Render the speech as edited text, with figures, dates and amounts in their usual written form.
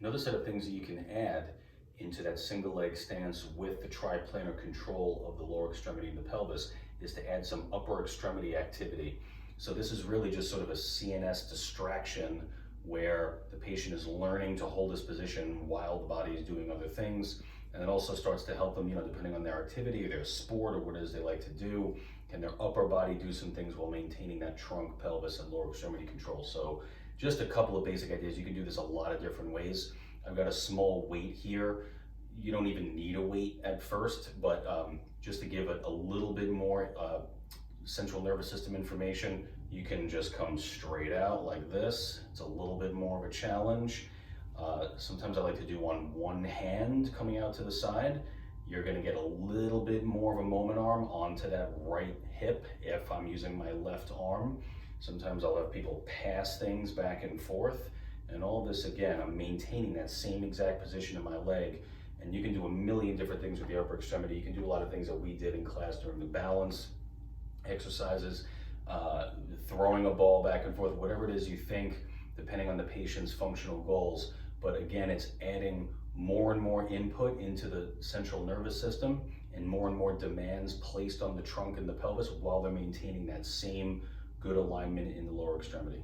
Another set of things that you can add into that single leg stance with the triplanar control of the lower extremity and the pelvis is to add some upper extremity activity. So this is really just sort of a CNS distraction where the patient is learning to hold this position while the body is doing other things. And it also starts to help them, depending on their activity or their sport or what it is they like to do, can their upper body do some things while maintaining that trunk, pelvis, and lower extremity control. So just a couple of basic ideas. You can do this a lot of different ways. I've got a small weight here. You don't even need a weight at first, but just to give it a little bit more central nervous system information, you can just come straight out like this. It's a little bit more of a challenge. Sometimes I like to do on one hand coming out to the side. You're gonna get a little bit more of a moment arm onto that right hip if I'm using my left arm. Sometimes I'll have people pass things back and forth. And all this, again, I'm maintaining that same exact position in my leg. And you can do a million different things with the upper extremity. You can do a lot of things that we did in class during the balance exercises, throwing a ball back and forth, whatever it is you think, depending on the patient's functional goals. But again, it's adding more and more input into the central nervous system and more demands placed on the trunk and the pelvis while they're maintaining that same good alignment in the lower extremity.